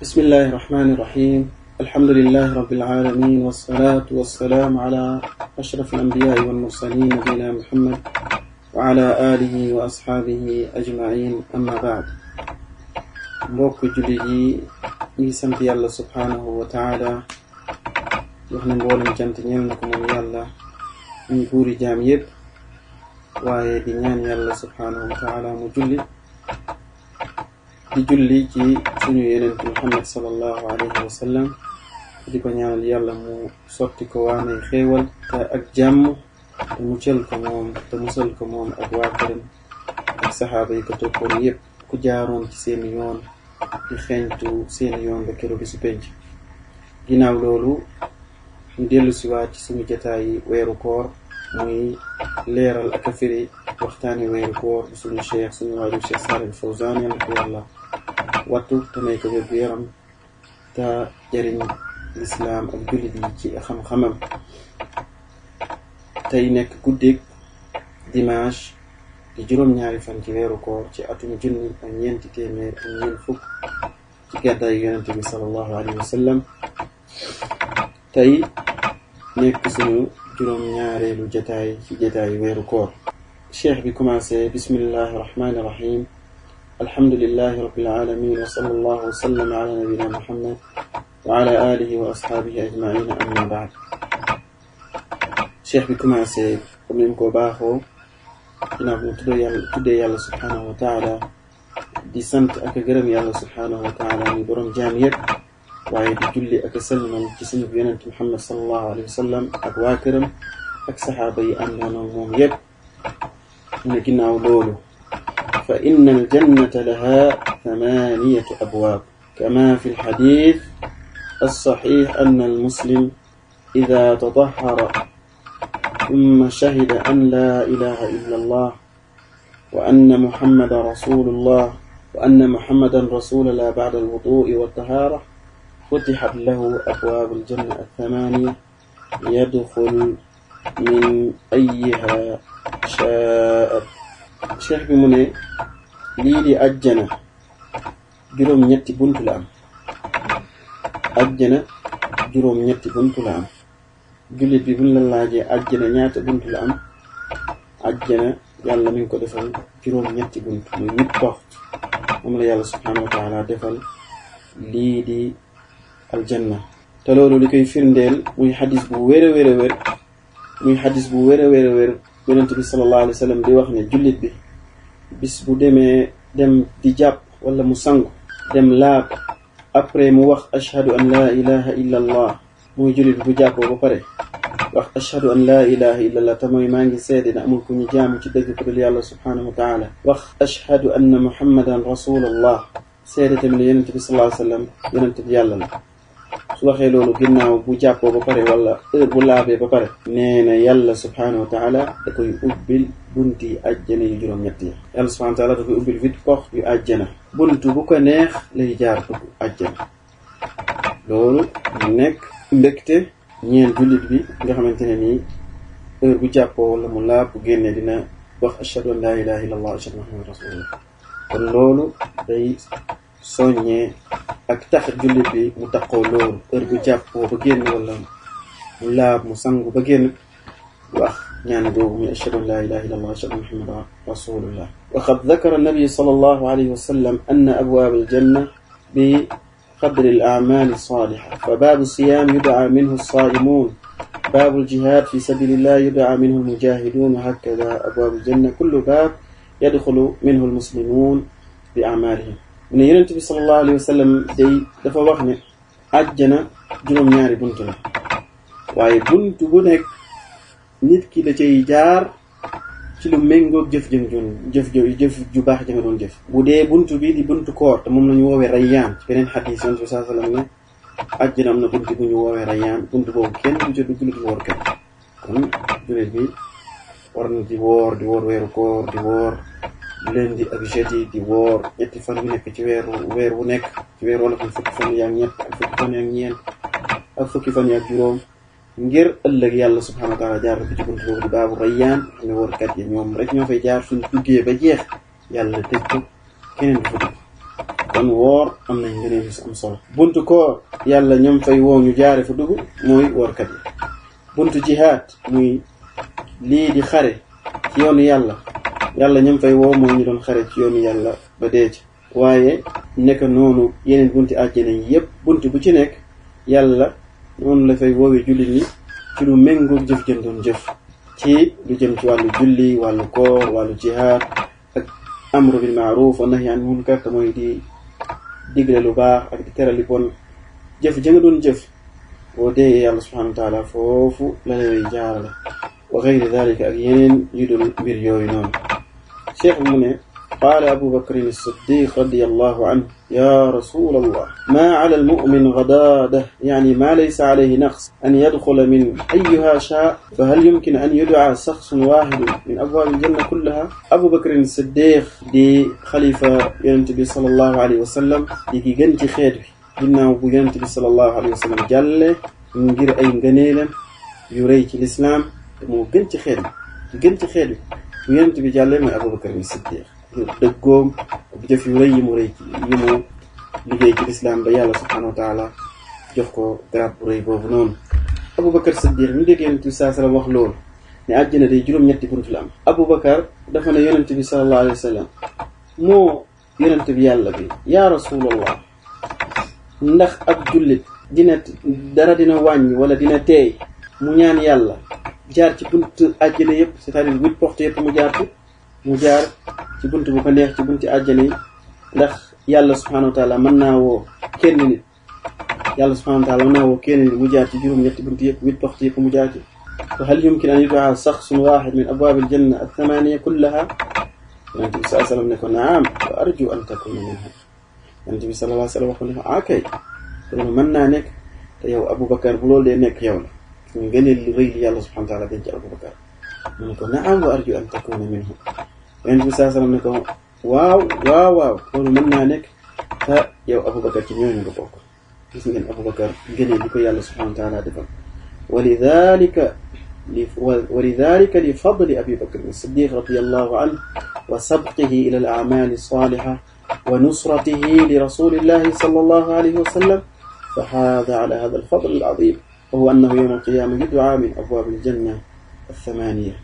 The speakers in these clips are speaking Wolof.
بسم الله الرحمن الرحيم. الحمد لله رب العالمين، والصلاة والسلام على أشرف الأنبياء والمرسلين نبينا محمد وعلى آله وأصحابه أجمعين. أما بعد. mbokk jullit yi ñi sant yàlla subhanahu wa taala wax ne mboolem cant ñeel na ko moom yàlla ñuy buuri jaam yépp, waaye di ñaan yàlla subhanahu wa taala mu julli ci suñu yenent Muhammad sallallahu alayhi wa sallam, di ko ñaanal yàlla mu sotti ko waanay xéewal te ak jàmm te muccal ko moom te musal ko moom ak waa këram ak saxaaba yi ko toppoon yépp ku jaaroon ci seeni yoon di xeeñtu seeni yoon ba keroog bi su penc. ginnaaw loolu ñu dellu si waat ci suñu jataay weeru koor, muy leeral ak a firi waxtaani weeru koor bu suñu cheikh suñu waajur Cheikh Saalih Al Fawzaan, yàlla ko yàlla wattu te may ko wér gu yaram te jëriñ lislaam ak jullit yi ci xam-xamam. tey nekk guddik dimanche di juróom-ñaari fan ci weeru koor ci atum junni ak ñeenti téeméer ak ñeent fukk ci gàddaay yonente bi sallallahu alayhi wa sallam. tey nekk suñu juróom-ñaareelu jataay ci jataay weeru koor. cheikh bi commencé bismillahi rahmani rahim. alhamdulillahi rabbil alamin wa sallallahu wa sallam ala nabina muhammad wa ala alihi wa ashabihi ajmain. amma baad. cheikh bi commencé comme ni mu ko baaxoo ginnaaw bi mu tuddee yàlla subhanahu wa taala di sant ak gërëm yàlla subhanahu wa taala mi borom jaam yépp, waaye di julli ak sëlmal ci suñu yonent Muhammad sallallahu alayhi wa sallam ak waa këram ak saxaaba yi àndoon ak moom yépp. mu ne ginnaaw loolu fa inna aljannata laha thamaniyatu abwaab kama fi alxadith alsaxix anna almuslim ida tadahara ثم شهد أن لا إله إلا الله وأن محمدا رسول الله وأن محمدا رسول الله بعد الوضوء والطهارة فتحت له أبواب الجنة الثمانية يدخل من أيها شاء. cheikh bi mu ne lii di ajjana juróom-ñetti buntu la am. ajjana juróom-ñetti buntu la am. jullit bi buñ la laajee ajjana ñaata buntu la am, ajjana yàlla mi ngi ko defal juróom-ñetti buntu, muy 8 porte moom la yàlla subhanahu wa taala defal lii di aljanna. te loolu li koy firndeel muy xadis bu wér a wér a wér muy xadis bu wér a wér a wér yonent bi sallallahu alayhi wa sallam di wax ne jullit bi bis bu dem di jàpp wala mu sangu dem laab, après mu wax ashhadu an la ilaha illa allah. muy jullit bi bu jàppoo ba pare wax ashhadu an laa ilaha illa allah te mooy maa ngi seede ne amul ku ñu jaamu ci dëgg ku dul yàlla subhanahu wa taala. wax ashhadu anna muhammadan rasulullah, seede tamit ne yonent bi sallallahu alayhi wa sallam yonent bi yàlla la. su waxee loolu ginnaaw bu jàppoo ba pare wala heure bu laabee ba pare, nee na yàlla subhanahu wa taala da koy ubbil bunti ajjana yu juróom-ñett yi. yàlla subhanahu wa taala da koy ubbil 8 portes yu ajjana. buntu bu ko neex lay jaar dugg ajjana. loolu mu nekk mbégte ñeel jullit bi nga xamante ne nii heure bu jàppoo wala mu laab bu génnee dina wax ashhadu an laa ilaha illa allah ashhadu anna muhammadan rasulullah. kon loolu day soññee ak tax jullit bi mu taqoo loolu heure bu jàppoo ba génn wala mu laab mu sangu ba génn wax ñaan googu muy ashhadu an laa ilaha illa allah ashhadu anna muhammadan rasulullah. wa qad dakara nabi sallallahu alayhi wa sallam anna abwaab aljanna bi قدر الأعمال الصالحة. فباب الصيام يدعى منه الصائمون، باب الجهاد في سبيل الله يدعى منه المجاهدون، وهكذا أبواب الجنة كل باب يدخل منه المسلمون بأعمالهم. من يونس صلى الله عليه وسلم dafa wax ne àjjana juróom-ñaari buntu la, waaye buntu bu nekk nit ki da cay jaar ci lu méngoog jëf ju baax ja nga doon jëf. bu dee buntu bi di buntu koor te moom la ñu woowee rayyaan, ci beneen xadis yonent bi sallallahu alayhi wa sallam ne àjjana am na buntu bu ñu woowee rayyaan. buntu boobu kenn du ca dugg lu woor kenn. kon jullit bi war na di woor weeru koor, di woor lundi ak jeudi, di woor ñetti fan yu nekk ci weer wu nekk. ci weer wala fukki fan yaa ñett ak fukki fan yaa ñeent ak fukki fan yaa juróom, ngir ëllëg yàlla subhanahu wa taala jaar ko ci buntu boobu di baabu rayyaan. xam ne woorkat yi ñoom rek ñoo fay jaar, suñ duggee ba jeex yàlla tëj ko keneen du fa dugg. kon woor am nañ ngëneel yu am solo. buntu koor yàlla ñoom fay woo ñu jaare fa dugg mooy woorkat yi. buntu jihaad muy lii di xare ci yoonu yàlla ñoom fay woo mooy ñu doon xare ci yoonu yàlla ba dee ci. waaye nekk noonu yeneen bunti àjjana yi yépp buntu bu ci nekk yàlla noonu la fay woowee jullit ñi ci lu méngoog jëf jën doon jëf ci lu jëm ci wàllu julli wàllu koor wàllu jihaad ak amru bil ma'ruf wa nahyi anil munkar te mooy di digle lu baax ak di tere li bon. jëf ja nga doon jëf boo dee yàlla subhanahu wa taala foofu la lay jaarale wa ghayri dhalika ak yeneen yu dul mbir yooyu noonu. cheikh mu ne qaala abu bakrin as-siddiq radiyallahu anhu ya rasul allah ma ala al-mu'min ghadadah yani ma laysa alayhi naqs an yadkhula min ayyuha shaa fa hal yumkin an yud'a shakhsun wahidun min abwab al-janna kullaha. abu bakrin as-siddiq di xalifa yonent bi sallallahu alayhi wa sallam di ki gën ci xeet bi ginnaaw bu yonent bi sallallahu alayhi wa sallam jàlle ngir ay ngëneelam yu rëy ci lislaam te moo gën ci xeet bi gën ci xeet bi bu yonent bi jàlle mooy abu bakrin as-siddiq dëggoom ak jëf yu rëy yi mu liggéey ci lislaam ba yàlla subhanahu wa taala jox ko garab bu rëy boobu noonu. Aboubacar Siddiq ñu dégg yonent bi sallallahu alayhi wa sallam wax loolu ne àjjana day juróom-ñetti bunt la am. Aboubacar dafa ne yonent bi sallallahu alayhi wa sallam moo yonent bi yàlla bi yaa rasulallah ndax ab jullit dara dina wàññi wala dina teey mu ñaan yàlla jaar ci bunt àjjana yëpp c'est-à-dire 8 portes yëpp mu jaar ci bunt bu ko neex ci bunti àjjana yi ndax yàlla subhanahu wa taala mën naa woo kenn nit mu jaar ci juróom-ñetti bunt yëpp 8 portes yëpp mu jaar ci. fa hal yumkin an yud'a shakhsun wahid min abwab al-janna ath-thamaniya kullaha. yonent bi sallallahu alayhi wa sallam ne ko naam wa arju an takuna minha. yonent bi sallallahu alayhi wa sallam wax ko ne kay loolu mën naa nekk te yow Aboubacar bu loolu dee nekk yow la ñu gëneel lu rëy li yàlla subhanahu wa taala denc Aboubacar. mu ne ko naam wa arju an takuna minhu. yonent bi sallallahu alayhi wa sallam ne ko waaw loolu mën naa nekk te yow Aboubacar ci ñooñu nga bokk. gis ngeen Aboubacar gëneel li ko yàlla subhanahu wa taala defal. ولذلك لفضل أبي بكر الصديق رضي الله عنه وسبقه إلى الأعمال الصالحة ونصرته لرسول الله صلى الله عليه وسلم فحاز على هذا الفضل العظيم وهو أنه يوم القيامة يدعى من أبواب الجنة الثمانية.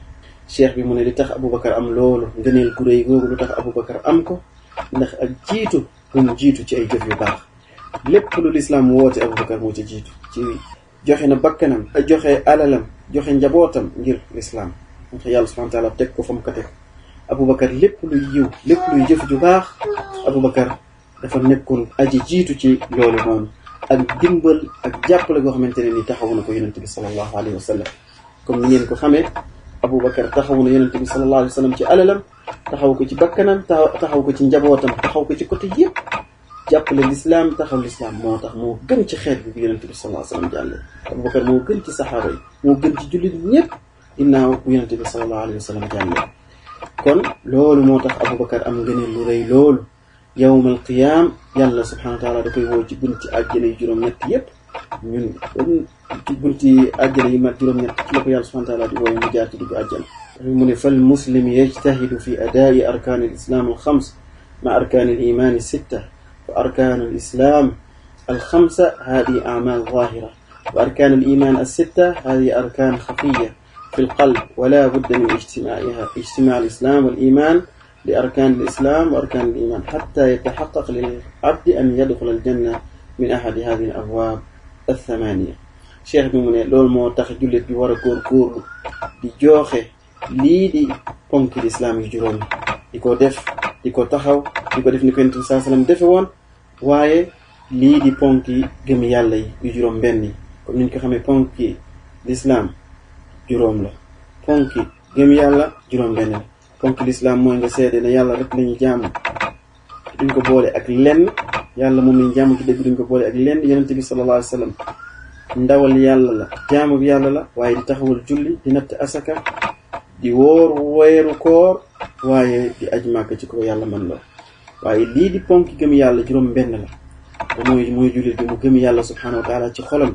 cheikh bi mu ne li tax Aboubacar am loolu ngëneel gu rëy googu lu tax Aboubacar am ko ndax ak jiitu bu mu jiitu ci ay jëf yu baax lépp lu lislaam woote Aboubacar moo ci jiitu ci joxe na bakkanam joxe alalam joxe njabootam ngir lislaam ndax yàlla subhanahu wa taala teg ko fa mu ko teg. Aboubacar lépp luy yiw lépp luy jëf ju baax Aboubacar dafa nekkoon aji jiitu ci loolu noonu ak dimbal ak jàppale goo xamante ne ni taxawu na ko yonent bi sallallahu alayhi wa sallam. comme ni ngeen ko xamee Aboubacar taxawu na yonent bi sallallahu alayhi wa sallam ci alalam taxaw ko ci bakkanam taxaw ko ci njabootam taxaw ko ci côté yëpp jàppale lislaam taxaw lislaam moo tax moo gën ci xeet bi yonent bi sallallahu alayhi wa sallam jàlle. Aboubacar moo gën ci saxaaba yi moo gën ci jullit ñëpp ginnaaw bu yonent bi sallallahu alayhi wa sallam jàlle. kon loolu moo tax Aboubacar am ngëneel lu rëy loolu yawmal qiyaam yàlla subhanahu wa taala da koy woo ci bunti àjjana yi juróom-ñett yëpp ñun ci bunti àjjana yi mat juróom-ñett ci la ko yàlla subhanahu wa taala di wooye mu jaar ci dugg àjjana. mu ne fal muslim yajtahidu fi adaa'i arkaani al-islaam al-xams ma arkaani al-iimaan as-sitta wa arkaanu al-islaam al-xamsa haadihi a'maal zaahira wa arkaanu al-iimaan as-sitta haadihi arkaan xafiyya في القلب ولا بد من اجتماع الإسلام والإيمان لأركان الإسلام وأركان الإيمان حتى يتحقق للعبد أن يدخل الجنة من أحد هذه الأبواب الثمانية. شيخ بمونه لول مو تاخ جوليت بي ورا كور دي جوخه لي دي بونك الإسلام يجروم ديكو ديف ديكو تاخاو ديكو ديف نيكو نتي صلى الله عليه وسلم ديف وون وايي لي دي بونك گم يالا يجروم بني كوم نين كو خامي بونك الإسلام juróom la ponki gëm yàlla juróom benn ponki lislaam mooy nga seede ne yàlla rek lañu jaamu duñ ko boole ak lenn yàlla moom lañu jaamu ci dëgg duñ ko boole ak lenn yonent bi sallallahu alayhi wa sallam ndawal yàlla la jaamu bi yàlla la waaye di taxawal julli di natt asaka di wóor weeru koor waaye di aj màkk ci ko yàlla man la waaye lii di ponki gëm yàlla juróom benn la te mooy jullit bi mu gëm yàlla subhanahu wa taala ci xolam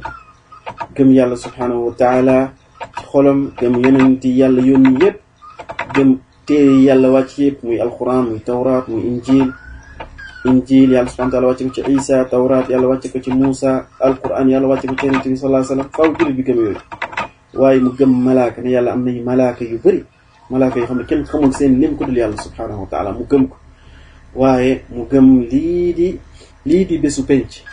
gëm yàlla subhanahu wa taala ci xolam gëm yonenti yàlla yónni yëpp gëm téere yàlla wàcc yëpp muy alquran muy tawraat muy injil injil yàlla subhanahu wa taala wàcce ko ci Isa, tawraat yàlla wàcce ko ci Muusa, alquran yàlla wàcce ko ci yonent bi sallallahu alayhi wasallam faaw jullit bi gëm yooyu. waaye mu gëm malaaka ne yàlla am nañu malaaka yu bëri, malaaka yoo xam ne kenn xamul seen lim ko dul yàlla subhanahu wa taala, mu gëm ko. waaye mu gëm lii di bésu penc,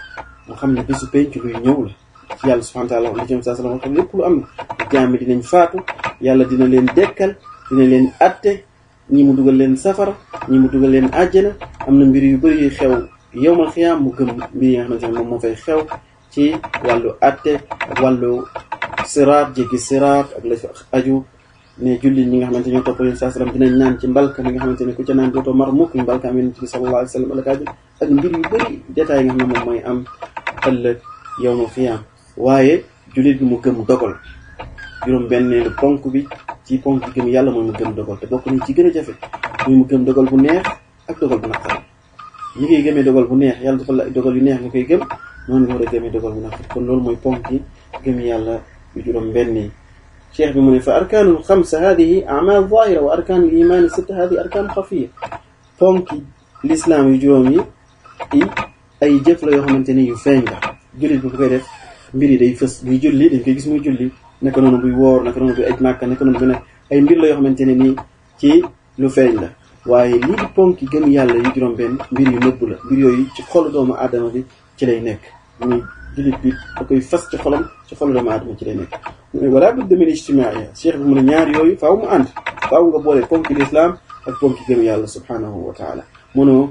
mu xam ne bésu penc luy ñëw la ci yàlla subhanahu wa taala li ci sallallahu alayhi wasallam lépp lu am na jaam yi dinañ faatu, yàlla dina leen dekkal, dina leen atte, ñi mu dugal leen safara, ñi mu dugal leen àjjana. am na mbir yu bëri yu xew yowmal xiyaam, mu gëm mbir yi nga xamante ne moom moo fay xew ci wàllu atte ak wàllu siraat, jéggi siraat ak la aju. ne jullit ñi nga xamante ñoo topp leen sallallahu alayhi wasallam dinañ naan ci mbalka mi nga xamante ne ku ca naan dootoo mar mukk, mbalka am yonent bi sallallahu alayhi wasallam alakaaju ak mbir yu bëri détails yi nga xam ne moom mooy am ëllëg yowmal xiyaam. waaye jullit bi mu gëm dogal, juróom benneelu ponk bi ci ponk bi gëm yàlla mooy mu gëm dogal, te bokk ni ci gën a jafe muy mu gëm dogal bu neex ak dogal bu naqari. ñi ngay gëmee dogal bu neex, yàlla dafa la dogal yu neex nga koy gëm, noonu nga war a gëmee dogal bu naqari. kon loolu mooy ponk yi gëm yàlla yu juróom benn yi. cheikh bi mu ne fa arkaanul xamsa hadihi a'maal zaahira wa arkaanul imaani sitta hadihi arkaan xafiya. ponki l'islam yu juróom yi ay jëf la yoo xamante ni yu feeñ la, jullit bi bu koy def mbir yi day fës. buy julli dañ koy gis muy julli, naka noonu buy woor, naka noonu buy aj màkka, naka noonu bu ne ay mbir la yoo xamante ne nii ci lu feeñ la. waaye lii di ponki gëm yàlla yu juróom benn mbir yu nëbbu la, mbir yooyu ci xolu doomu aadama bi ci lay nekk. muy jullit bi da koy fas ci xolam, ci xolu doomu aadama ci lay nekk. mu ne wala budda min ijtimaaiha, cheikh bi mu ne ñaar yooyu faaw mu ànd, faaw nga boole ponki l'islam ak ponki gëm yàlla subhanahu wa taala. mënoo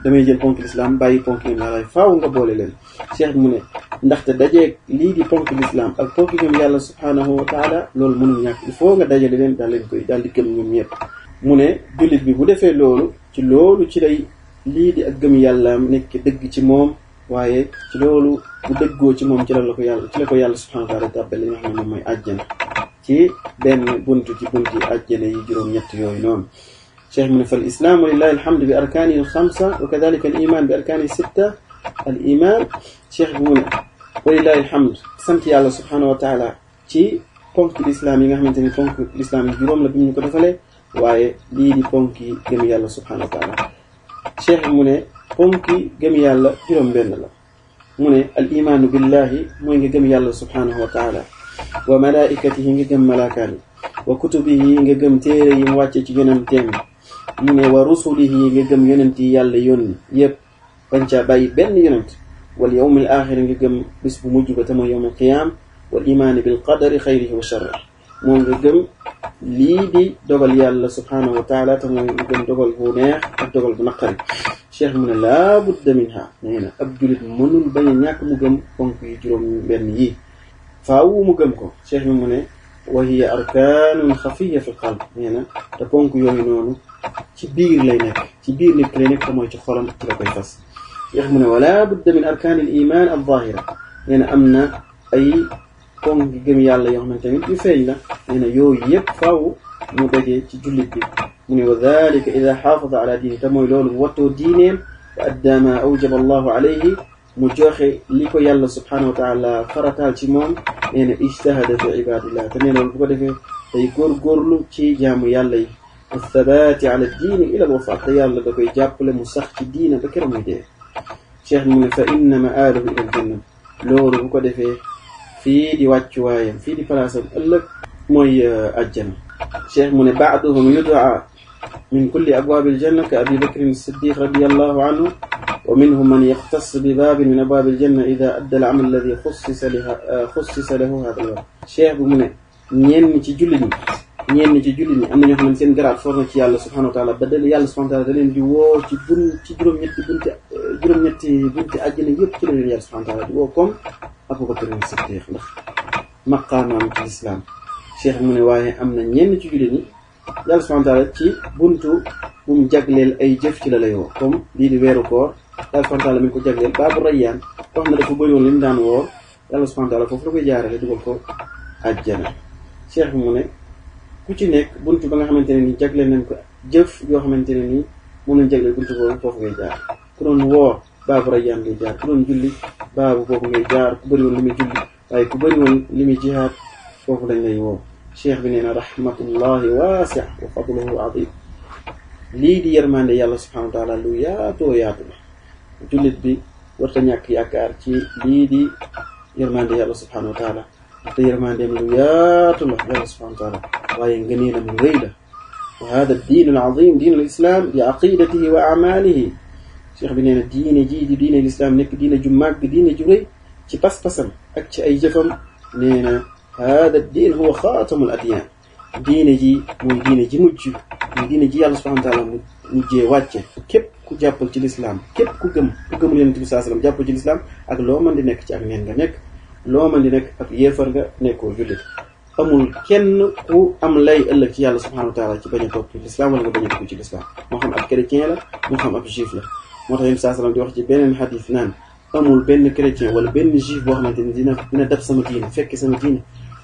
damay jël ponki l'islam bàyyi ponki gëm yàlla, faaw nga boole leen. cheikh bi mu ne ndaxte dajeeg lii di ponki l'islam ak ponki gëm yàlla subhanahu wa taala loolu mënul ñàkk, il faut nga dajale leen daal di gëm ñoom ñëpp. mu ne jullit bi bu defee loolu ci lay lii di ak gëm yàlla nekk dëgg ci moom, waaye ci loolu bu dëggoo ci moom ci la ko yàlla subhanahu wa taala tàbbal li nga xam ne moom mooy àjjana ci benn buntu ci bunti àjjana yi juróom-ñett yooyu noonu. cheikh mu ne fal islaamu lillahi alhamdu bi arkaanihi alxamsa wa kadalika al iman bi arkaanihi sitta. al iman cheikh bi mu ne wa lillahi alhamd, sant yàlla subhanahu wa taala ci ponk l'islam yi nga xamante ni ponk l'islam yi juróom la bi ñu ko defalee, waaye lii di ponki gëm yàlla subhanahu wa taala. cheikh bi mu ne ponki gëm yàlla juróom benn la. mu ne al imaanu billahi mooy nga gëm yàlla subhanahu wa taala, wa malaikatihi nga gëm malaakaani, wa kutubihi nga gëm téere yi mu wàcce ci yonenteem. mu ne wa rusulihi nga gëm yonent yi yàlla yónni yëpp bañ caa bàyyi benn yonent. wal yawmil aaxir nga gëm bis bu mujj ba te mooy yawmul qiyaam. wal imaani bil qadari xayrihi wa sharrihi, moom nga gëm lii di dogal yàlla subhanahu wa taala te mooy nga gëm dogal bu neex ak dogal bu naqari. cheikh mu ne laa budda minha, nee na ab julit mënul bañ a ñàkk mu gëm ponk yi juróom benn yi, faaw mu gëm ko. cheikh bi mu ne wa hiya arkaanun xafiya fi qalb, nee na te ponk yooyu noonu ci biir lay nekk, ci biir nit ki lay nekk te mooy ci xolam ci la koy fas. cheikh mu ne wala budda min arkaan al iman al zahira, nee na am na ay ponk gi gëm yàlla yoo xamante tamit yu feeñ la, nee na yooyu yëpp faaw mu dajee ci jullit bi. mu ne wa dalika ida xaafada ala diini, te mooy loolu bu wattoo diineem, wa adda ma awjaba allahu alayhi, mu joxe li ko yàlla subhanahu wa taala farataal ci moom. nee na ijtahada fi ibadillah, te nee na loolu bu ko defee day góorgóorlu ci jaamu yàlla yi. athabaati ala diini ila alwafa, te yàlla da koy jàppale mu sax ci diina ba keroog muy dee. cheikh mu ne fa inna maalahu ila aljanna, loolu bu ko defee fii di wàccuwaayam, fii di palaasam ëllëg mooy àjjana. cheikh mu ne baaduhum yudaa min kulli abwaabi aljanna ka abi bakrin siddiq radiyallahu anhu, wa minhum man yaxtas bi baabin min abwaabi aljanna ida adda al amal alladi xussisa lahu hada alwaqt. cheikh bi mu ne ñenn ci jullit ñi am na ñoo xam ne seen garaat for na ci yàlla subhanahu wa taala ba dal yàlla subhanahu wa taala da leen di woo ci juróom-ñetti bunti àjjana yëpp ci la leen yàlla subhanahu wa taala di woo comme Abu Bakr Siddiq ndax maqaamaam ci lislaam. cheikh mu ne waaye am na ñenn ci jullit ñi yàlla subhanahu wa taala ci buntu bu mu jagleel ay jëf ci la lay woo, comme lii di weeru koor yàlla subhanahu wa taala mi ngi ko jagleel baabu rayyaan, koo xam ne dafa bëri woon li mu daan woor, yàlla subhanahu wa taala foofu la koy jaarale dugal ko àjjana. cheikh mu ne ku ci nekk buntu ba nga xamante ne ni jagleel nañ ko jëf yoo xamante ne nii moom lañ jagleel buntu boobu foofu ngay jaar. ku doon woor baabu rayyaan ngay jaar, ku doon julli baabu boobu ngay jaar, ku bëri woon li muy julli waaye ku bëri woon li muy jihaad foofu lañ lay woo. cheikh bi nee na rahmatullahi waasi' wa fadluhu adim, lii di yërmande yàlla subhanahu wa taala lu yaatoo yaatu la, jullit bi warta ñàkk yaakaar ci lii di yërmande yàlla subhanahu wa taala te yërmandeem lu yaatu la yàlla subhanahu wa taala waaye ngëneelam lu rëy la wa hada diin al azim diin al islam bi aqidatihi wa amalihi cheikh bi nee na diine ji di diine l'islam nekk diine ju màgg diine ju rëy ci pas-pasam ak ci ay jëfam nee na hada diin huwa xaatamul adiyaan diine ji mooy diine ji mujj mooy diine ji yàlla subhanahu wa taala mujjee wàcce képp ku jàppal ci lislaam képp ku gëmul yonent bi saa sallam jàppal ci lislaam ak loo mën di nekk ci ak neen nga nekk loo mën di nekk ak yéefar nga nekkoo jullit amul kenn ku am lay ëllëg ci yàlla subhanahu wa taala ci bañ a topp ci lislaam wala nga bañ a dugg ci lislaam moo xam ab chrétien la moo xam ab juif la moo tax yonent saa sallam di wax ci beneen xadis naan amul benn chrétien wala benn juif boo xamante ni dina def sama diine fekk sama diine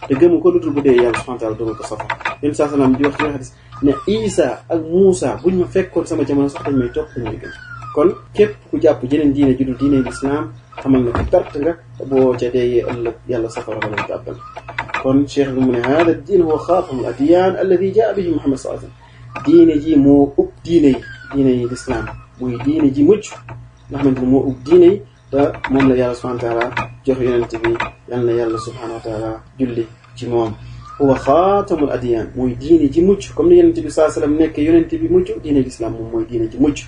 te gëmu ko lutul bu dee yàlla subhanahu wa taala duma ko safa yonent saa sallam di wax ci xadis ne Isa ak Muusa buñ ma fekkoon sama jamono sax dañ may topp dañ may gën kon képp ku jàpp jeneen diine ju dul diine l'islam xamal na ku perte nga boo ca deeyee ëllëg yàlla safara wala tàbbal kon cheikh bi mu ne hada diin huwa xaatamul adiyaan alladi jaa bihi Muhammad sallallahu alayhi wasallam diine ji moo ub diine yi l'islam muy diine ji mucc nga xamante ne moo ub diine yi te moom la yàlla subhanahu wa taala jox yonent bi yal na yàlla subhanahu wa taala julli ci moom huwa xaatamul adiyaan mooy diine ji mucc comme ni yonent bi sallallahu alayhi wasallam nekk yonent bi mucc diine l'islam moom mooy diine ji mucc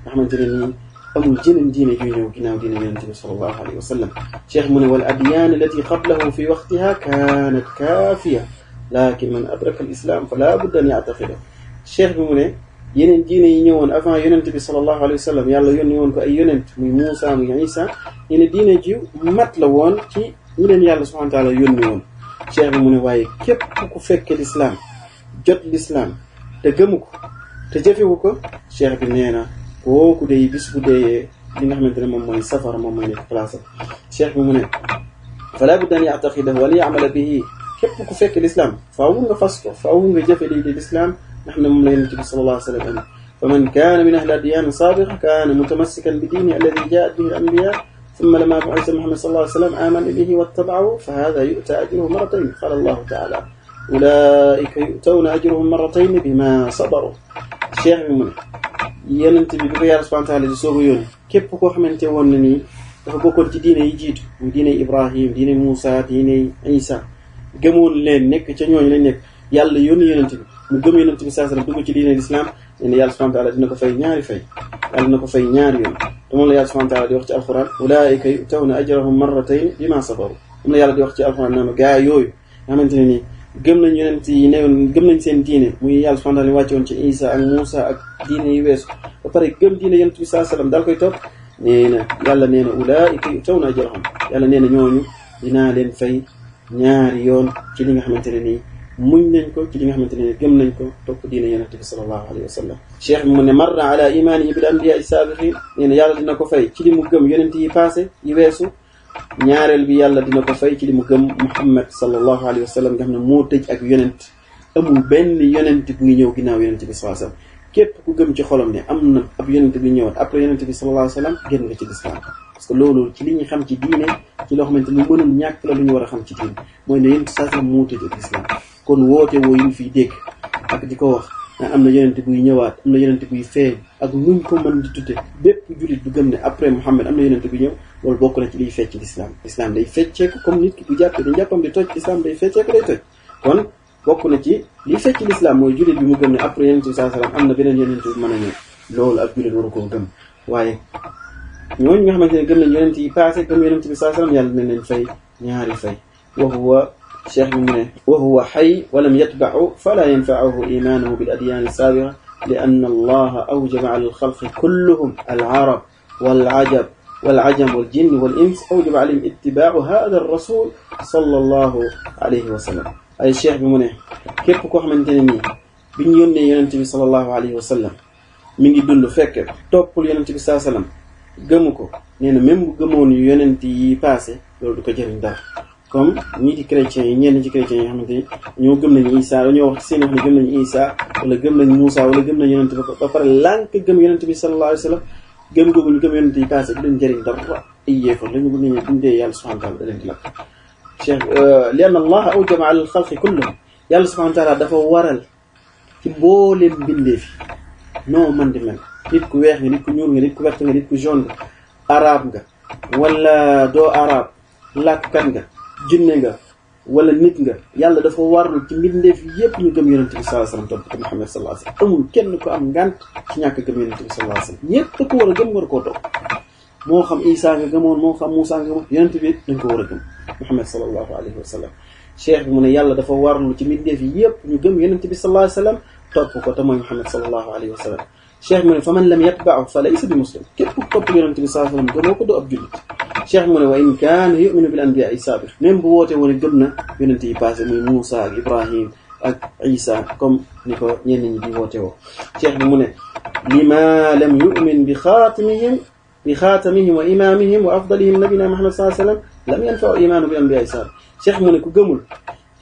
nga xamante ne nii amul jeneen diine juy ñëw ginnaaw diine yonent bi sallallahu alayhi wa sallam cheikh mu ne wal adyaan allati qablahu fi waqtiha kaanat kaafiya lakin man adraka al islam fala budda an ya'taqida cheikh bi mu ne yeneen diine yi ñëwoon avant yonent bi sallallahu alayhi wa sallam yàlla yónni woon ko ay yonent muy Muusa muy Isa ñu ne diine ji mat la woon ci ñi leen yàlla subhanahu wa taala yónni woon cheikh bi mu ne waaye képp ku fekke l'islam jot l'islam te gëmu ko te jëfewu ko cheikh bi nee na kooku day bis bu dee li nga xamante ne moom mooy safara moom mooy nekk place am cheikh bi mu ne fala budda an ya'taqidahu wa ya'mala bihi képp ku fekk l'islam faaw nga fas ko faaw nga jëfe lii di l'islam nga xam ne moom la yonent bi sallallahu alayhi wa sallam andi fa man kaana min ahli adiyaan saadiqa kaana mutamassikan bi diini alladi jaa'at bihi al-anbiyaa ثم لما بعث محمد صلى الله عليه وسلم آمن به واتبعه فهذا يؤتى أجره مرتين قال الله تعالى أولئك يؤتون أجرهم مرتين بما صبروا cheikh bi mu ne yonent bi ko yàlla subhanahu wa taala di sooga yónni képp koo xamante woon na nii dafa bokkoon ci diine yi jiitu muy diine Ibrahim diine Muusa diine Isa gëmoon leen nekk ca ñooñu lañ nekk yàlla yónni yonent bi mu gëm yonent bi saa sallam dugg ci diine l'islam ne yàlla subhanahu wa taala dina ko fay ñaari fay yàlla dina ko fay ñaari yoon te moom la yàlla subhanahu wa taala di wax ci alquran ulaa'ika yu'tawna ajrahum marratayn bima sabaru moom la yàlla di wax ci alquran naan gaa yooyu nga xamante ne nii gëm nañ yonent yi newoon gëm nañ seen diine muy yàlla subhanahu wa taala wàcce woon ci Isa ak Muusa ak diine yi weesu ba pare gëm diine yonent bi saa sallam daal koy topp nee na yàlla nee na ulaa'ika yu'tawna ajrahum yàlla nee na ñooñu dinaa leen fay ñaari yoon ci li nga xamante ne nii muñ nañ ko ci li nga xamante ne gëm nañ ko topp diine yonent bi sallallahu alayhi wa sallam cheikh bi mu ne marra ala imaanihi bil anbiyaa as-saabiqiin nee na yàlla dina ko fay ci li mu gëm yonent yi passé yi weesu ñaareel bi yàlla dina ko fay ci li mu gëm Muhammad sallallahu alayhi wa sallam nga xam ne moo tëj ak yonent amul benn yonent buy ñëw ginnaaw yonent bi sallallahu alayhi wa sallam képp ku gëm ci xolam ne am na ab yonent bi ñëwoon après yonent bi sallallahu alayhi wa sallam génn nga ci lislaam parce que loolu ci li ñu xam ci diine ci loo xamante ni mënul ñàkk la lu ñu war a xam ci diine mooy ne yonent sallallahu alayhi wa sallam moo tëj ak lislaam kon woote woo yi ñu fiy dégg ak di ko wax am na yonent buy ñëwaat am na yonent buy feeñ ak nuñ ko mën di tudde bépp jullit bu gëm ne après Muhammad am na yonent bu ñëw loolu bokk na ci liy fecc l'islam l'islam day fecceeku comme nit ki bu jàppee dañ jàppam di toj l'islam day fecceeku day toj kon bokk na ci liy fecc l'islam mooy jullit bi mu gëm ne après yonent bi sallallahu alayhi wasallam am na beneen yonent bu mën a ñëw loolu ak jullit waru koo gëm waaye ñooñu nga xamante ne gëm nañ yonent yi passé gëm yonent bi sallallahu alayhi wasallam yàlla ne leen fay ñaari fay wa huwa cheikh bi mu ne wa huwa xay walam yatba'u fala yanfa'uhu imanuhu bil adyan as-sabiqa li anna allaha awjaba ala al-khalqi kulluhum al-arab wal-ajab والعجم والجن والإنس أوجب عليهم اتباع هذا الرسول صلى الله عليه وسلم أي الشيخ بمنه كيف كو خمانتيني ني بي ñu yónnee yonent bi sallallahu alayhi wa sallam mi ngi dund fekk toppul yonent bi sallallahu alayhi wa sallam gëmu ko nee na même bu gëmoon yonent yi passé loolu du ko jëriñ dara comme ñii di chrétiens yi ñenn ci chrétiens yi nga xamante ni ñoo gëm nañu Isa dañoo wax seen wax ne gëm nañu Isa wala gëm nañu Muusa wala gëm nañu yonent ba pare lànk gëm yonent bi sallallahu alayhi wa sallam gëm googu ñu gëm yonent yi passé du leen jëriñ dara ay yéefar lañu bu ñu buñ dee yàlla subhanahu wa taala da leen di lakk cheikh li anna allaha awjaba ala al-xalqi kullahum yàlla subhanahu wa taala dafa waral ci mbooleem mbindee fi noo man di mel nit ku weex nga nit ku ñuul nga nit ku vert nga nit ku jaune nga arab nga wala doo arab làkkat nga jinne nga wala nit nga yàlla dafa warlu ci mbindeef yépp ñu gëm yonent bi sallallahu alayhi wasallam topp ko Muhammad sallallahu alayhi wasallam amul kenn ko am ngant ci ñàkk gëm yonent bi sallallahu alayhi wasallam ñépp ko war a gëm war koo topp moo xam Isa nga gëmoon moo xam Musa nga gëmoon yonent bi dañ ko war a gëm Muhammad sallallahu alayhi wasallam cheikh bi mu ne yàlla dafa warlu ci mbindeef yépp ñu gëm yonent bi sallallahu alayhi wasallam topp ko te mooy Muhammad sallallahu alayhi wasallam cheikh mu ne fa man lam yatba'u fa laysa bi muslim képp ku topp yonent bi sallallahu alayhi wasallam gëmoo ko doo ab jullit cheikh mu ne wa in kaana yu'minu bil anbiya'i sabiq même bu wootee woon gëm na yonent yi passé muy Moussa ak Ibrahim ak Isa comme ni ko ñenn ñi di woote woo cheikh bi mu ne lima lam yu'min bi xaatamihim wa imamihim wa afdalihim nabina Muhammad sallallahu alayhi wasallam lam yanfa'u imaanu bil anbiya'i sabiq cheikh mu ne ku gëmul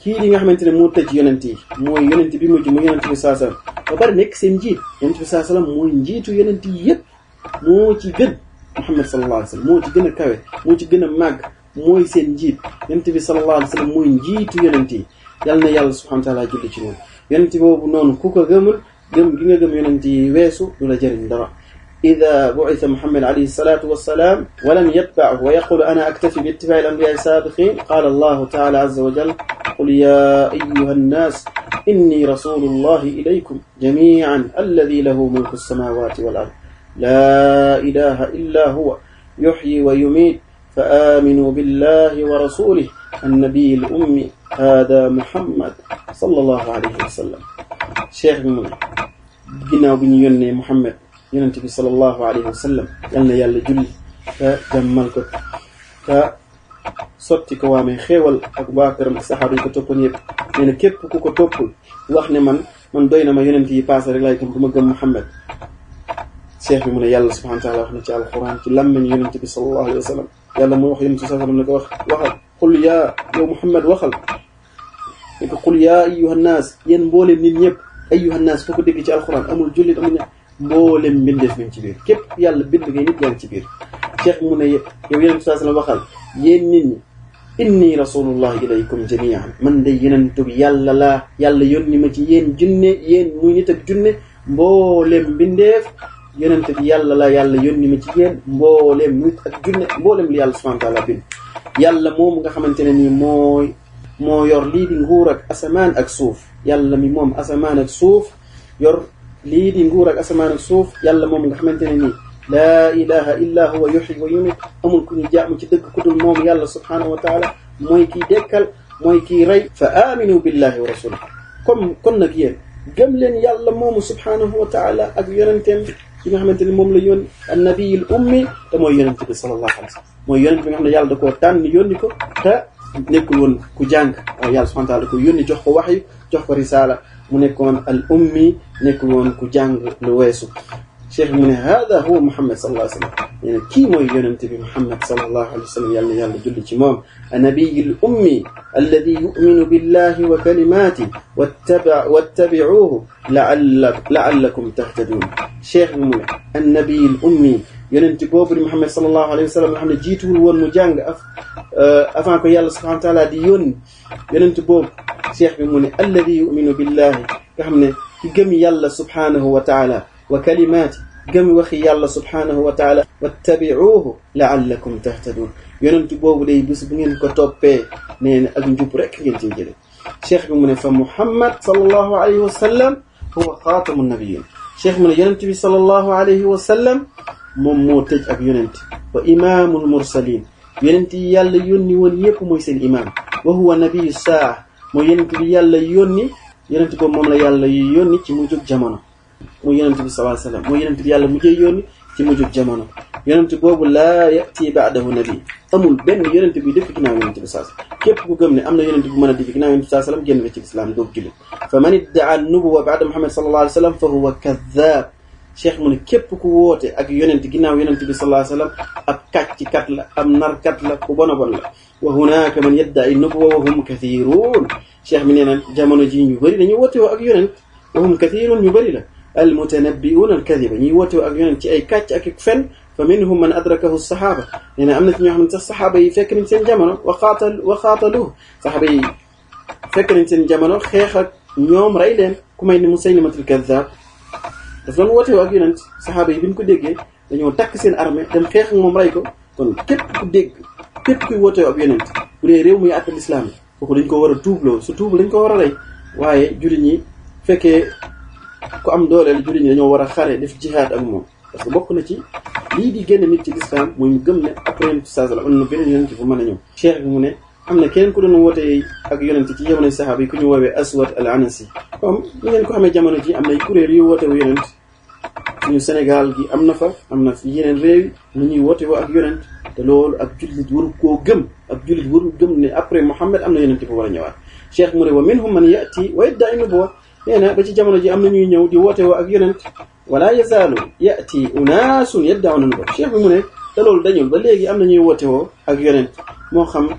kii di nga xamante ne moo tëj yonent yi mooy yonent bi mujj mu yonent bi sallallahu alayhi wasallam ba bari nekk seen njiit yonent bi sallallahu alayhi wasallam mooy njiitu yonent yi yëpp moo ci gën Muhammad sallallahu alayhi wasallam moo ci gën a kawe moo ci gën a màgg mooy seen njiit yonent bi sallallahu alayhi wasallam mooy njiitu yonent yi yal na yàlla subhanahu wa ta'ala julli ci moom yonent boobu noonu ku ko gëmul gëm gi nga gëm yonent yi weesu du la jëriñ dara إذا بعث محمد عليه الصلاة والسلام ولم يتبعه ويقول أنا أكتفي باتباع الأنبياء السابقين قال الله تعالى عز وجل قل يا أيها الناس إني رسول الله إليكم جميعا الذي له ملك السماوات والأرض لا إله إلا هو يحيي ويميت فآمنوا بالله ورسوله النبي الأمي هذا محمد صلى الله عليه وسلم شيخ من جنا بن محمد yonent bi sallallahu alayhi wa sallam yal na yàlla julli te jàmmal ko te sotti ko waamee xéewal ak waa këram ak saxaaba yi ko toppoon yëpp nee na képp ku ko toppul wax ne man doy na ma yonent yi passé rek laay gëm du ma gëm Muhammad cheikh bi mu ne yàlla subhanahu wa ta'ala wax na ci alquran ci làmmeñ yonent bi sallallahu alayhi wa sallam yàlla moo wax yonent bi sallallahu alayhi wa sallam ne ko waxal qul yaa yow Muhammad waxal ne ko qul yaa ayyuhan naas yéen mbooleem nit ñëpp ayyuhan naas foo ko dégg ci alquran amul jullit amul ña mboolem mbindeef mi ci biir képp yàlla bind ngay nit yaa ngi ci biir cheikh mu ne yow yonent bi sallallahu alayhi wasallam waxal yéen nit ñi inni rasulullahi ilaykum jami'an man day yonentu yàlla laa yàlla yónni ma ci yéen junne yéen muy nit ak junne mboolem mbindeef yonent bi yàlla la yàlla yónni ma ci yéen mboolem nit ak junne mboolem li yàlla subhanahu wa ta'ala bind yàlla moom nga xamante ne nii moo yor lii di nguur ak asamaan ak suuf yàlla mi moom asamaan ak suuf yor lii di nguur ak asamaan ak suuf yàlla moom nga xamante ne nii laa ilaha illa huwa yuhyi wa yumiit amul ku ñu jaamu ci dëgg ku dul moom yàlla subhanahu wa taala mooy kii dekkal mooy kii rey fa aminu billahi wa rasulih kon nag yéen gëm leen yàlla moomu subhanahu wa taala ak yonenteem yi nga xamante ne moom la yónni annabiyul ummi te mooy yonente bi sallallahu alayhi wa sallam mooy yonente bi nga xam ne yàlla da koo tànn yónni ko te nekkul woon ku jàng waaye yàlla subhanahu wa taala da ko yónni jox ko waxyu jox ko risaala mu nekkoon al ummi nekkul woon ku jàng lu weesu cheikh mu ne hada huwa Muhammad sallallahu alayhi wa sallam nee na kii mooy yonente bi Muhammad sallallahu alayhi wa sallam yàlla na yàlla julli ci moom annabiyul ummi alladi yuminu billahi wa kalimati wattabi'uhu la'allakum tahtadun cheikh bi mu ne annabiyul ummi yonente boobu di Muhammad sallallahu alayhi wa sallam nga xam ne jiituwul woon mu jàng avant que yàlla subhanahu wa taala di yónni yonente boobu cheikh bi mu ne alladi yuminu billahi nga xam ne ki gëm yàlla subhanahu wa taala wa kalimaati gëm waxi yàlla subhanahu wa taala wattabi'uuhu la'allakum tahtadun yonent boobu day bis bu ngeen ko toppee nee na ak njub rek ngeen ciy jële cheikh bi mu ne fa Muhammad sallallahu alayhi wa sallam huwa xaatamu nabiyyin cheikh mu ne yonent bi sallallahu alayhi wa sallam moom moo tëj ak yonent wa imaamul mursalin yonent yi yàlla yónni woon yépp mooy seen imaam wa huwa nabiyyu saa mooy yonent bi yàlla yónni yonent boobu moom la yàlla yónni ci mujjug jamono mooy yonent bi sallallahu alayhi wasallam mooy yonent bi yàlla mujjee yónni ci mujjug jamono yonent boobu laa yati ba'dahu nabi amul benn yonent bi dëkk ginnaaw yonent bi sallallahu alayhi wasallam képp ku gëm ne am na yonent bu mën a dikk ginnaaw yonent bi sallallahu alayhi wasallam génn nga ci islam doog jullit fa man idda'a an-nubuwwa ba'da Muhammad sallallahu alayhi wasallam fa huwa kadhab cheikh mu ne képp ku woote ak yonent ginnaaw yonent bi sallallahu alayhi wasallam ab kàccikat la ab narkat la ku bon a bon la wa hunaka man yadda'i an-nubuwwa wa hum kathirun cheikh mi nee na jamono ji ñu bëri dañuy woote woo ak yonent wa hum kathirun ñu bëri la almutanabbi'una alkadiba ñuy woote ak yonent ci ay kàcc ak fen fa minhum man adrakahu saxaaba nee na am na ci ñoo xam ne sax saxaaba yi fekk nañ seen jamono wa qaataluhu saxaaba yi fekk nañ seen jamono xeex ak ñoom rey leen ku may ni Musaylimatul kaddaab daf doon woote ak yonent saxaaba yi bi ñu ko déggee dañoo takk seen armée dem xeex ak moom rey ko kon képp ku dégg képp kuy wootee ab yonent bu dee réew muy àttal islam yi kooku dañ ko war a tuubloo su tuub dañ ko war a rey waaye jullit ñi fekkee ku am dooleel jullit ñi dañoo war a xare def jihaad ak moom parce que bokk na ci lii di génn nit ci l'islam mooy mu gëm ne après yonent sallallahu alayhi wasallam am na beneen yonent bu mën a ñëw cheikh bi mu ne am na keneen ku doon wootee ak yonent ci jamono saxaaba yi ku ñu woowee Aswad al Anasi comme ni ngeen ko xamee jamono ji am nay kuréel yu woote wu yonent suñu Sénégal gi am na fa am na fi yeneen réew yi ñuy woote woo ak yonent te loolu ak jullit waru koo gëm ak jullit waru gëm ne après Muhammad am na yonent bu war a ñëwaat cheikh mu ne wa minhum man yati wa yadda'i nubuwwa nee na ba ci jamono ji am na ñuy ñëw di woote woo ak yonent wala yazaalu yati unaasun yadda'una nubuwwa cheikh bi mu ne te loolu dañul ba léegi am na ñuy woote woo ak yonent moo xam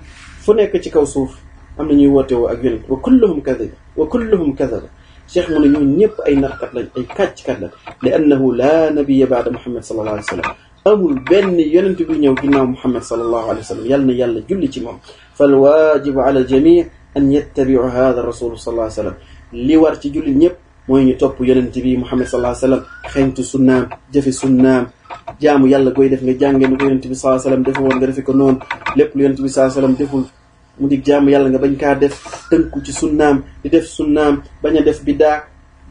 fu nekk ci kaw suuf am na ñuy woote woo ak yonent wa kulluhum kadhib wa kulluhum kadhaba cheikh mu ne ñoom ñëpp ay narkat lañ ay kàcckat lañ li annahu la nabiyya ba'da Muhammad sallallahu alayhi wa sallam amul benn yonent bu ñëw ginnaaw Muhammad sallallahu alayhi wa sallam yal na yàlla julli ci moom fal waajibu ala al-jamii an yattabi'u hadha ar-rasul sallallahu alayhi wa sallam li war ci jullit ñëpp mooy ñu topp yonent bi Muhammad sallallahu alayhi wa sallam xeeñtu sunnaam jëfe sunnaam jaamu yàlla koy def nga jàngee ni ko yonent bi sallallahu alayhi wa sallam defe woon nga defe ko noonu lépp lu yonent bi sallallahu alayhi wa sallam deful mu dig jaamu yàlla nga bañ kaa def tënku ci sunnaam di def sunnaam bañ a def bidaa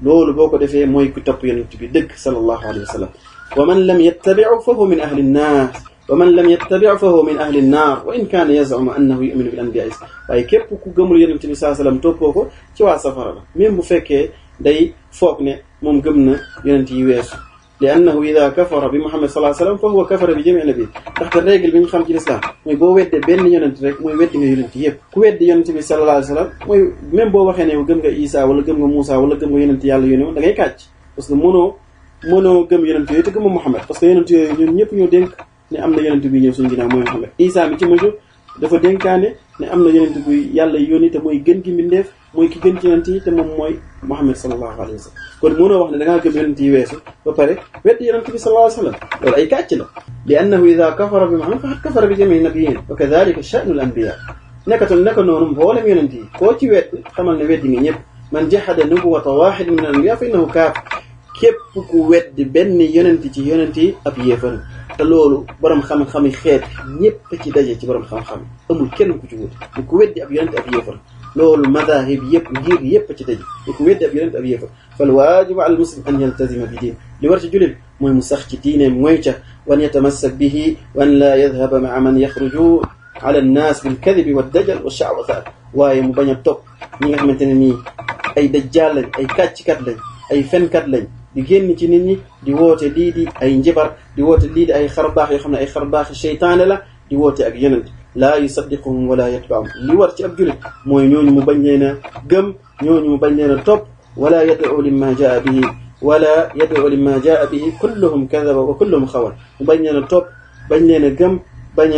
loolu boo ko defee mooy ku topp yonent bi dëgg sallallahu alayhi wa sallam wa man lam yattabi'u fa huwa min ahli nnaar wa man lam yattabi'u fa huwa min ahli nnaar wa in kaana yaz'umu annahu yu'minu bil anbiya'i waaye képp ku gëmul yonent bi sallallahu alayhi wa sallam toppoo ko ci waa safara la même bu fekkee day foog ne moom gëm na yonent yi weesu li annahu ida kafara bi Muhammad sallallahu alayhi wa sallam fa huwa kafara bi jami' nabi ndaxte règle bi ñu xam ci l'islam mooy boo weddee benn yonent rek mooy weddi nga yonent yëpp ku weddi yonent bi sallallahu alayhi wa sallam mooy même boo waxee ne yow gëm nga Isa wala gëm nga Moussa wala gëm nga yonent yàlla yónni woon da ngay kàcc parce que mënoo gëm yonent yooyu te gëm Muhammad parce que yonent yooyu ñun ñëpp ñoo dénk ne am na yonent bi ñëw suñu ginnaaw mooy Muhammad Isa mi ci mujj dafa dénkaane ne am na yonent bu yàlla yónni te mooy gën gi mbindeef mooy ki gën ci yonent yi te moom mooy Muhammad sallallahu alayhi wa sallam kon mënoo wax ne da ngaa gëm yonent yi weesu ba pare weddi yonent bi sallallahu alayhi wa sallam loolu ay kàcc la li annahu ida kafara bi Muhammad faqad kafara bi jami'i nabiyyin wa kadhalika sha'nu al-anbiya naka noonu mboolem yonent yi koo ci wedd xamal ne weddi nga ñëpp man jahada nubuwwata wahid min al-anbiya fa innahu kaafir képp ku weddi benn yonent ci yonent yi ab yéefar te loolu borom xam-xami xeet ñëpp ci daje ci borom xam-xam amul kenn ku ci wut ni ku weddi ab yonent ab yéefar loolu madahib yëpp ngir yëpp ci daje ni ku weddi ab yonent ab yéefar fal waajibu ala al-muslim an yaltazima bi diin li war ci jullit mooy mu sax ci diineem mooy ca wan yatamassak bihi wan la yadhhaba ma'a man yaxruju ala an-nas bil kadhibi wad dajal wa sha'wathat waaye mu bañ a topp ñi nga xamante ne nii ay dajjal lañ ay kàcckat lañ ay fenkat lañ di génn ci nit ñi di woote lii di ay njibar di woote lii di ay xarbaax yoo xam ne ay xarbaaxi seytaane la di woote ak yonent laa yusaddiquhum wala yatba'uhum li war ci ab julit mooy ñooñu mu bañ leen a gëm ñooñu mu bañ leen a topp wala yad'u limma jaa bihi wala yad'u limma jaa bihi kulluhum kadhaba wa kulluhum xawan mu bañ leen a topp bañ leen a gëm bañ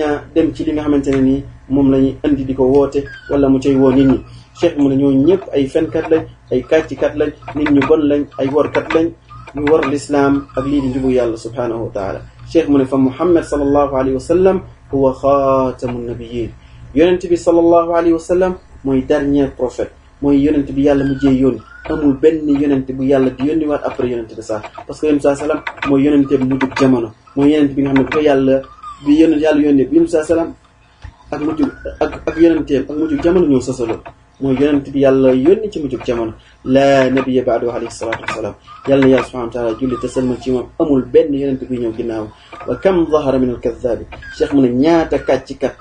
a dem ci li nga xamante ne nii moom la ñuy andi di ko woote wala mu cay woo nit ñi cheikh mu ne ñooñu ñëpp ay fenkat lañ ay kàccikat lañ nit ñu bon lañ ay workat lañ ñu war l'islam ak lii di njubu yàlla subhanahu wa taala cheikh mu ne fa Muhammad sallallahu alayhi wa sallam huwa xaatamu nabiyyin yonent bi sallallahu alayhi wa sallam mooy dernier prophète mooy yonent bi yàlla mujjee yónni amul benn yonent bu yàlla di yónni waat après yonent bi sax parce que yonent sallam mooy yonente bu mujjub jamono mooy yonent bi nga xam ne bu ko yàlla bi yonent yàlla yónni bi yonent sallam ak mujjub ak yonenteem ak mujjub jamono ñoo sosaloo mooy yonent bi yàlla yónni ci mujjub jamono la nabiyya ba'dahu alayhi salatu wassalam yàlla na yàlla subhanahu wa ta'ala julli te salmal ci moom amul benn yonent bi ñëw ginnaaw wa kam zahara min al-kadhabi cheikh mu ne ñaata kàccikat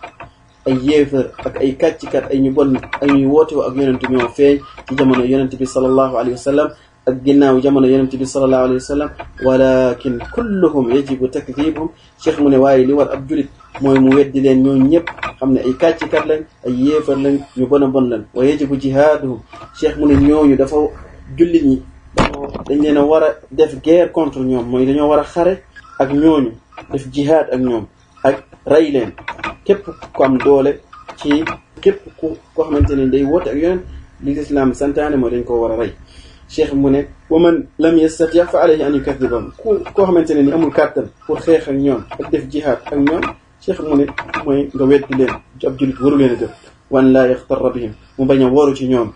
ay yéefar ak ay kàccikat ay ñu bon ay ñuy woote ak yonent ñoo feeñ ci jamono yonent bi sallallahu alayhi wa sallam ak ginnaaw jamono yonent bi sallallahu alayhi wa sallam walakin kulluhum yajibu takdhibuhum cheikh mu ne waaye li war ab julit mooy mu weddi leen ñoo ñëpp xam ne ay kàccikat lañ ay yéefar lañ ñu bon a bon lañ wa yajibu jihaaduhum cheikh mu ne ñooñu dafa jullit ñi dañ leen a war a def guerre contre ñoom mooy dañoo war a xare ak ñooñu def jihaad ak ñoom ak rey leen képp ku am doole ci képp ku koo xamante ne day woote ak yonent li lislaam santaane mooy dañ koo war a rey cheikh mu ne wa man lam yastati' fa alayhi an yukadhibahum koo xamante ne ni amul kàttan pour xeex ak ñoom ak def jihaad ak ñoom cheikh mu ne mooy nga weddi leen ab julit waru leen a def wan laa yaxtarra bihim mu bañ a waru ci ñoom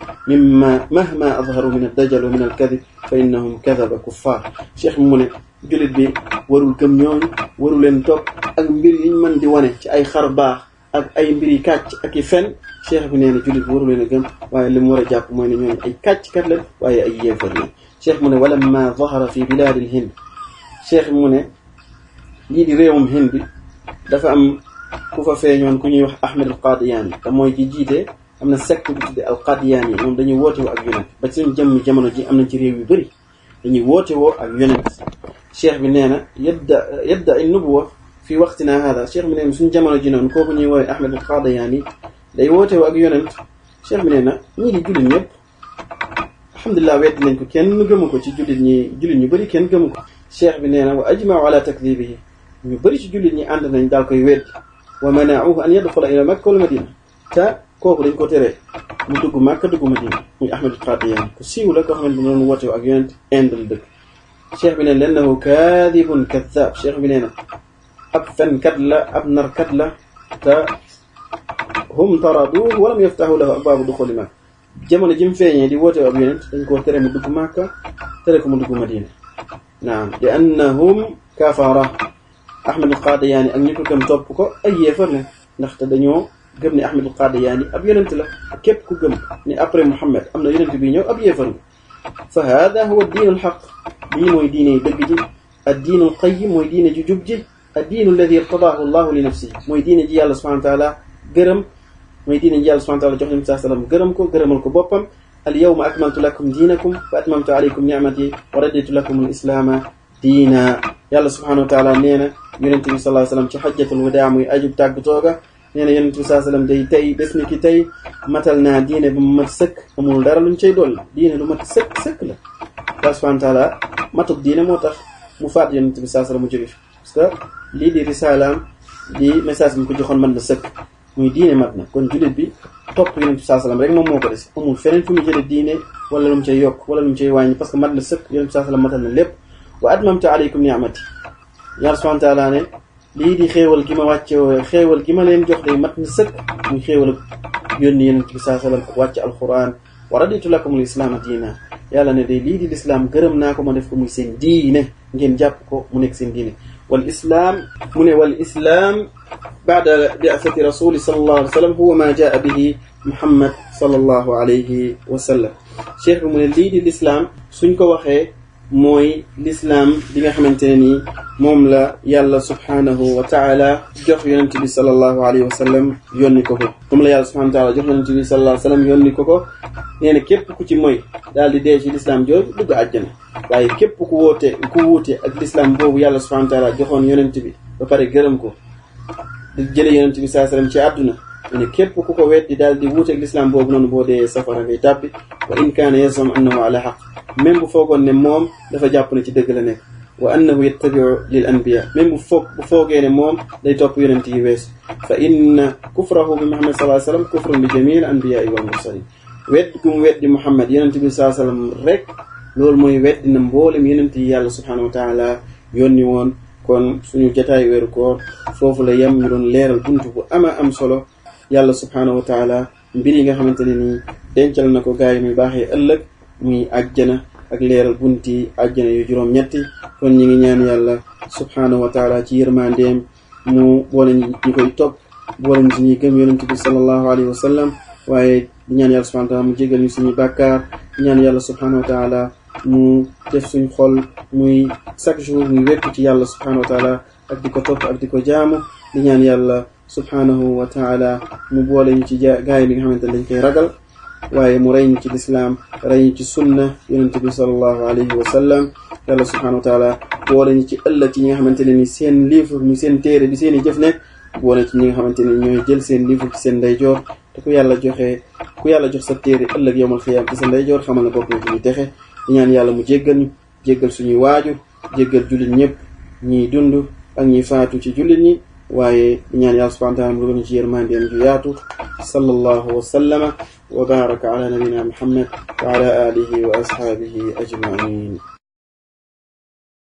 mahma azharu min ad-dajjal wa min al-kadhib fa innahum kadhaba kuffar cheikh mu ne jullit bi warul gëm ñooñu warul leen topp ak mbir yi ñu mën di wane ci ay xar baax ak ay mbir yi kàcc ak i fen cheikh bi nee na jullit bi warul leen a gëm waaye li mu war a jàpp mooy ne ñooñu ay kàcckat la waaye ay yéefar la cheikh mu ne walamma zahara fi bilaadil hind cheikh mu ne lii di réewum hind bi dafa am ku fa feeñoon ku ñuy wax Ahmed al Qadiani te mooy ci jiite am na secte bu tudde al Qadiani moom dañuy woote woo ak yonent ba ci suñu jamono ji am na ci réew yu bëri dañuy woote woo ak yonent cheikh bi nee na yabda ay nubuwa fii waxtina hada cheikh bi nee na suñu jamono ji noonu kooku ñuy woowee Ahmed al Qadiani day woote woo ak yonent cheikh bi nee na ñii di jullit ñëpp alhamdulilah weddi nañ ko kenn gëmu ko ci jullit ñu bëri kenn gëmu ko cheikh bi nee na wa ajmau ala takdibihi ñu bëri ci jullit ñi ànd nañ daal koy weddi wa mana'uhu an yadxula ila makka wal madina te kooku dañ ko teree mu dugg Makka dugg Madina muy Ahmed al-Qadiani ku siiw la koo xamante ne doon woote ak yonent Inde la dëkk cheikh bi ne lennahu kaadibun kaddaab cheikh bi nee na ab fenkat la ab narkat la te hum taraduhu walam yaftahu lahu abwaabu duxuli Makka jamono ji mu feeñee di woote ak yonent dañ koo tere mu dugg Makka tere ko mu dugg Madina naam li annahum kafara Ahmed al-Qadiani ak ñi ko gëm topp ko ay yéefar la ndaxte dañoo gëm ni Ahmed al-Qadiani ab yonent la képp ku gëm ni après Muhammad am na yonent bi ñëw ab yéefar nga fa hada huwa diinu alxaq lii mooy diine dëgg ji ad diinu alqayyim mooy diine ju jub ji ad diinu alladi irtadaahu allahu li nafsihi mooy diine ji yàlla subhanahu wa taala gërëm mooy diine ji yàlla subhanahu wa taala jox nabi saa sallam gërëm ko gërëmal ko boppam al yawma akmaltu lakum diinakum wa atmamtu alaykum ni'mati wa raditu lakum al islaama diina yàlla subhanahu wa taala nee na yonent bi sallallahu alayhi wa sallam ci xajjatul wadaa muy ajub tàgg tooga nee na yonent bi saa sallam day tey bés ni ki tey matal naa diine ba mu mat sëkk amul dara luñ cay dolli diine lu mat sëkk la Allah subhanahu wa taala matub diine moo tax mu faat yonent bi saa sallam mu jóge fi parce que lii di risalaam di message bi mu ko joxoon mat na sëkk muy diine mat na kon jullit bi topp yonent bi saa sallam rek moom moo ko des amul feneen fu mu jële diine wala lu mu cay yokk wala lu mu cay wàññi parce que mat na sëkk yonent bi saa sallam matal na lépp wa atmamtu alaykum ni'mati yàlla subhanahu wa taala ne lii di xéewal gi ma wàcce xéewal gi ma leen jox day mat na sëkk muy xéewal ak yónni yonent bi saa sallam ak wàcce alquran wa raditu lakumul islaama diina yàlla ne day lii di lislaam gërëm naa ko ma def ko muy seen diine ngeen jàpp ko mu nekk seen diine wal islaam mu ne wal islaam baada bi'athati rasuli sallallahu alayhi wa sallam huwa ma jaa bihi muhammad sallallahu alayhi wa sallam cheikh bi mu ne lii di lislaam suñ ko waxee mooy lislaam bi nga xamante ne nii moom la yàlla subhanahu wa taala jox yonent bi sallallahu alayhi wa sallam yónni ko ko moom la yàlla subhanahu wa taala jox yonent bi sallallahu alayhi wa sallam yónni ko ko nee na képp ku ci mooy daal di dee ci lislaam jooju dugg àjjana waaye képp ku wuute ak lislaam boobu yàlla subhanahu wa taala joxoon yonent bi ba pare gërëm ko di jële yonent bi sallallahu alayhi wa sallam ci àdduna ne képp ku ko weddi daal di wuute ak lislaam boobu noonu boo dee safara ngay tàbbi wa in kaana yazum annahu ala haqq même bu foogoon ne moom dafa jàpp ne ci dëgg la nekk wa annahu yattabiu lil anbiya même bu foogee ne moom day topp yonent yi weesu fa inna kufrahu bi muhammad sallallahu alayhi wa sallam kufrun bi jamil anbiya'i wal mursalin weddi gu mu weddi muhammad yonent bi sallallahu alayhi wa sallam rek loolu mooy weddi na mboolem yonent yi yàlla subhanahu wa taala yónni woon kon suñu jotaay weeru koor foofu la yem ñu doon leeral buntu bu am solo yàlla subhanahu wa taala mbir yi nga xamante ne nii dencal na ko gaay yi muy baaxee ëllëg muy àjjana ak leeral bunti àjjana yu juróom-ñetti kon ñi ngi ñaan yàlla subhanahu wa taala ci yërmandeem mu boole ñi koy topp boole ñu suñuy gëm yonent bi sallallahu alayhi wa sallam waaye di ñaan yàlla subhanahu wa taala mu jégal ñu suñuy bàkkaar di ñaan yàlla subhanahu wa taala mu def suñ xol muy chaque jour muy wekku ci yàlla subhanahu wa taala ak di ko topp ak di ko jaamu di ñaan yàlla subhanahu wa taala mu boole ñu ci gaay bi nga xamante ne dañ koy ragal waaye mu rey ñu ci lislaam rey ñu ci sunna yonent bi sallallahu alayhi wa sallam yàlla subhanahu wa taala boole ñu ci ëllëg ci ñi nga xamante ne ni seen livre ñu seen téere bi seen i jëf nekk boole ci ñi nga xamante ne ñooy jël seen livre ci seen ndeyjoor te ku yàlla jox sa téere ëllëg yawmal xiyaam ci sa ndeyjoor xamal na bokk na ci ñuy texe di ñaan yàlla mu jéggal ñu jéggal suñuy waajur jéggal jullit ñëpp ñiy dund ak ñiy faatu ci jullit ñi waaye di ñaan yàlla subhanahu wa taala mu dugal ñu ci yërmandeem ju yaatu sallallahu wa sallama wa baraka ala nabina muhammad wa ala alihi wa ashabihi ajmain